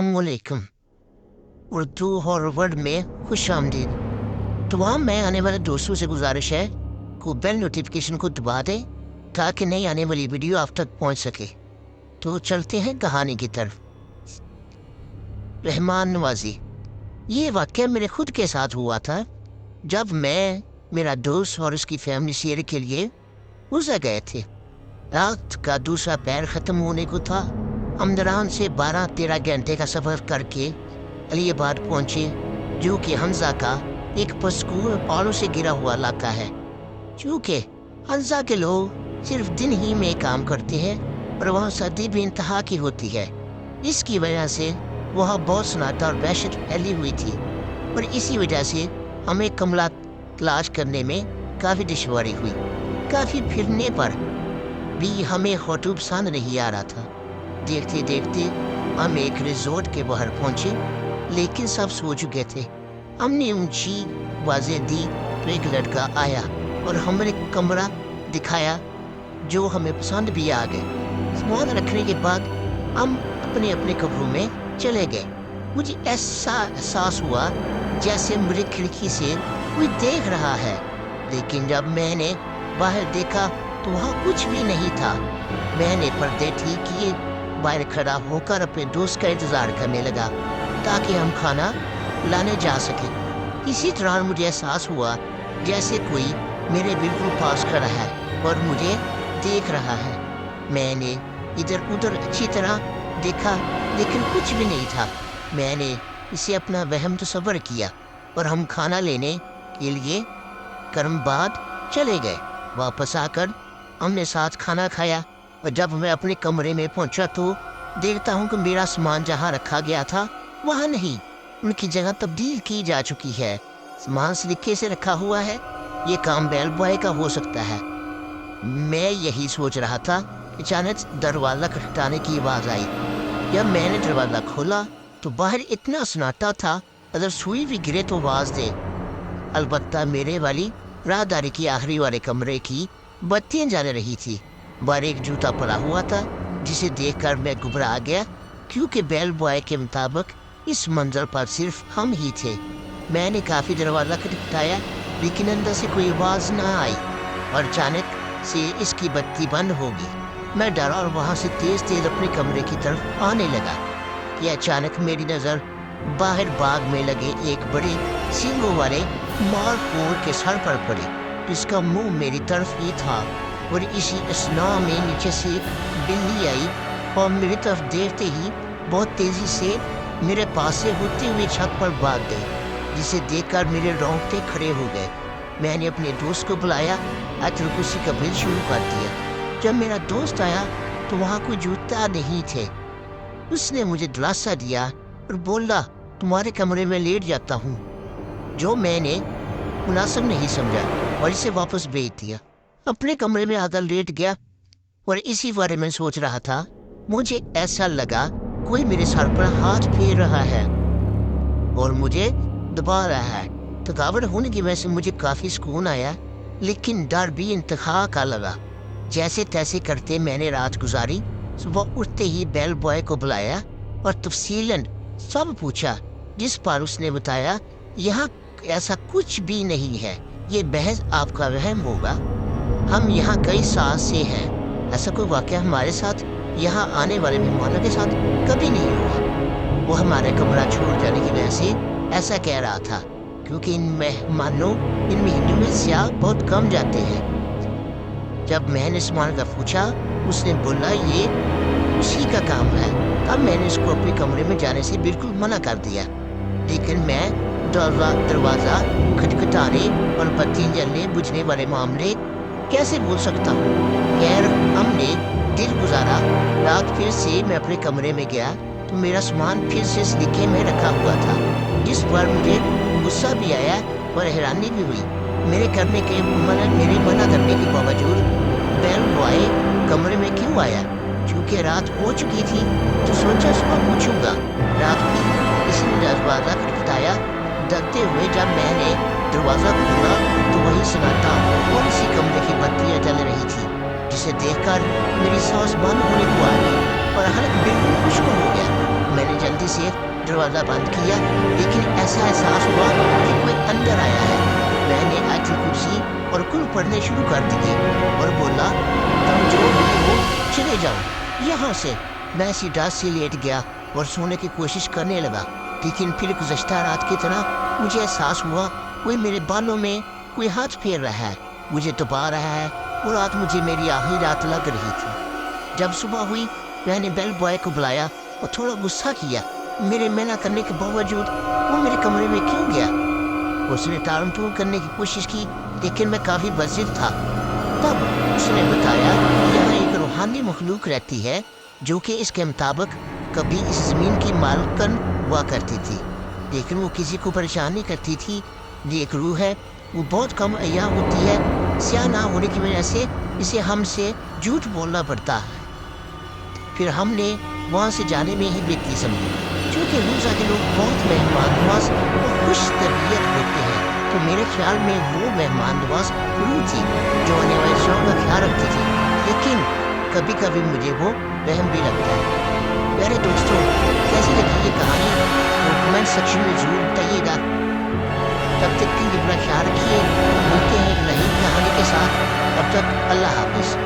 अस्सलामुअलैकुम। Urdu horror world में खुश आमदीद। तमाम मैं आने वाले दोस्तों से गुजारिश है को बेल नोटिफिकेशन को दबा दें ताकि नई आने वाली वीडियो आप तक पहुंच सके। तो चलते हैं कहानी की तरफ। रहमान नवाजी। ये वाक़या मेरे खुद के साथ हुआ था जब मैं, मेरा दोस्त और उसकी फैमिली शेयर के लिए गुजर गए थे। रात का दूसरा पैर ख़त्म होने को था। हम दरान से 12-13 घंटे का सफ़र करके अलीबाद पहुँचे, जो कि हंजा का एक पस्कूर पहाड़ों से घिरा हुआ इलाका है। चूँकि हंजा के लोग सिर्फ दिन ही में काम करते हैं और वहाँ सर्दी भी इंतहा की होती है, इसकी वजह से वहाँ बहुत सन्नाटा और दहशत फैली हुई थी। और इसी वजह से हमें कमरा तलाश करने में काफ़ी दुश्वारी हुई। काफ़ी फिरने पर भी हमें होटल पसंद नहीं आ रहा था। देखते देखते हम एक रिजॉर्ट के बाहर पहुंचे, लेकिन सब सो चुके थे। हमने ऊंची आवाज़ें दी तो एक लड़का आया और हमें कमरा दिखाया जो हमें पसंद भी आ गए। सामान रखने के बाद हम अपने अपने कमरों में चले गए। मुझे ऐसा एहसास हुआ जैसे मुझे खिड़की से कोई देख रहा है, लेकिन जब मैंने बाहर देखा तो वहाँ कुछ भी नहीं था। मैंने पर्दे ठीक किए, बाहर खड़ा होकर अपने दोस्त का इंतज़ार करने लगा ताकि हम खाना लाने जा सकें। इसी तरह मुझे एहसास हुआ जैसे कोई मेरे बिल्कुल पास खड़ा है और मुझे देख रहा है। मैंने इधर उधर अच्छी तरह देखा, लेकिन कुछ भी नहीं था। मैंने इसे अपना वहम तस्वर किया और हम खाना लेने के लिए करमबाद चले गए। वापस आकर हमने साथ खाना खाया और जब मैं अपने कमरे में पहुंचा तो देखता हूं कि मेरा सामान जहां रखा गया था वहां नहीं, उनकी जगह तब्दील की जा चुकी है। सामान सलीके से रखा हुआ है। ये काम बेल बॉय का हो सकता है। मैं यही सोच रहा था, अचानक दरवाज़ा खटखटाने की आवाज़ आई। जब मैंने दरवाज़ा खोला तो बाहर इतना सन्नाटा था, अगर सुई भी गिरे तो आवाज़ दे। अलबत्ता मेरे वाली राहदारी की आखिरी वाले कमरे की बत्तियां जल रही थी। बाहर एक जूता पड़ा हुआ था जिसे देखकर मैं घबरा गया, क्योंकि बेल बॉय के मुताबिक इस मंजर पर सिर्फ हम ही थे। मैंने काफ़ी दरवाज़ा खटखटाया, लेकिन अंदर से कोई आवाज़ ना आई और अचानक से इसकी बत्ती बंद हो गई। मैं डरा और वहाँ से तेज़ तेज़ अपने कमरे की तरफ आने लगा कि अचानक मेरी नज़र बाहर बाग में लगे एक बड़े सींगों वाले मारकोर के सर पर पड़ी, जिसका मुंह मेरी तरफ ही था। और इसी असना में नीचे से एक बिल्ली आई और मेरी तरफ देखते ही बहुत तेज़ी से मेरे पास से होते हुए छत पर भाग गई, जिसे देखकर मेरे रोंगटे खड़े हो गए। मैंने अपने दोस्त को बुलाया और उसी का बिल शुरू कर दिया। जब मेरा दोस्त आया तो वहाँ कोई जूता नहीं थे। उसने मुझे दिलासा दिया और बोला, तुम्हारे कमरे में लेट जाता हूँ, जो मैंने मुनासिब नहीं समझा और इसे वापस भेज दिया। अपने कमरे में आधा लेट गया और इसी बारे में सोच रहा था, मुझे ऐसा लगा कोई मेरे सर पर हाथ फेर रहा है और मुझे दबा रहा है। थकावट होने की वजह से मुझे काफ़ी सुकून आया, लेकिन डर भी इंतहा का लगा। जैसे तैसे करते मैंने रात गुजारी। सुबह उठते ही बेल बॉय को बुलाया और तफसीलन सब पूछा, जिस पर उसने बताया यहाँ ऐसा कुछ भी नहीं है, ये बहस आपका वहम होगा। हम यहाँ कई साल से हैं। ऐसा कोई वाक़या हमारे साथ यहाँ आने वाले मेहमानों के साथ कभी नहीं हुआ। वो हमारे कमरा छोड़ जाने की वजह से ऐसा कह रहा था, क्योंकि इन महीनों में सियाह बहुत कम जाते हैं। जब मैंने सामान का पूछा, उसने बोला ये उसी का काम है। अब मैंने उसको अपने कमरे में जाने से बिल्कुल मना कर दिया, लेकिन मैं दरवाज़ा खटखटाने और बत्ती जलने बुझने वाले मामले कैसे भूल सकता हूँ। खैर, हमने दिल गुजारा। रात फिर से मैं अपने कमरे में गया तो मेरा सामान फिर से सलीके में रखा हुआ था, जिस पर मुझे गुस्सा भी आया और हैरानी भी हुई। मेरे मना करने के बावजूद बेल बॉय कमरे में क्यों आया? चूँकि रात हो चुकी थी तो सोचा सुबह पूछूंगा। रात भी इसी दरवाज़ा खटखटाया। डरते हुए जब मैंने दरवाज़ा खोला तो वही सन्नाटा और इसी कमरे की बत्तियाँ जल रही थी, जिसे देखकर मेरी सांस बंद होने को आ गई और हल्क बिल्कुल खुश्क हो गया। میں نے جلدی سے دروازہ بند کیا، لیکن ایسا احساس ہوا کہ کوئی اندر آیا ہے۔ میں نے آیت الکرسی اور کل پڑھنے شروع کر دیے اور بولا تم جو بھی ہو چلے جاؤ یہاں سے۔ میں سیدھا سے لیٹ گیا اور سونے کی کوشش کرنے لگا، لیکن پھر گزشتہ رات کی طرح مجھے احساس ہوا کوئی میرے بالوں میں کوئی ہاتھ پھیر رہا ہے، مجھے دبا رہا ہے۔ وہ رات مجھے میری آخری رات لگ رہی تھی۔ جب صبح ہوئی میں نے بیل بوائے کو بلایا اور تھوڑا غصہ کیا، میرے منع کرنے کے باوجود وہ میرے کمرے میں کیوں گیا؟ اس نے ٹال ٹول کرنے کی کوشش کی، لیکن میں کافی بزدل تھا۔ تب اس نے بتایا کہ یہاں ایک روحانی مخلوق رہتی ہے جو کہ اس کے مطابق کبھی اس زمین کی مالکن ہوا کرتی تھی، لیکن وہ کسی کو پریشان نہیں کرتی تھی۔ یہ ایک روح ہے، وہ بہت کم عیاں ہوتی ہے، سیاہ نہ ہونے کی وجہ سے اسے ہم سے جھوٹ بولنا پڑتا ہے۔ پھر ہم نے وہاں سے جانے میں ہی بہتری سمجھی، چونکہ روزہ کے لوگ بہت مہمان نواز اور خوش طبیعت ہوتے ہیں، تو میرے خیال میں وہ مہمان نواز روح تھی جو آنے والے شوق کا خیال رکھتی تھی، لیکن کبھی کبھی مجھے وہ وہم بھی لگتا ہے۔ میرے دوستوں، کیسی لگی یہ کہانی؟ کمنٹ سیکشن میں ضرور بتائیے گا۔ تب تک کے لیے اپنا خیال رکھیے، ملتے ہیں ایک نئی کہانی کے ساتھ۔ تب تک اللہ حافظ۔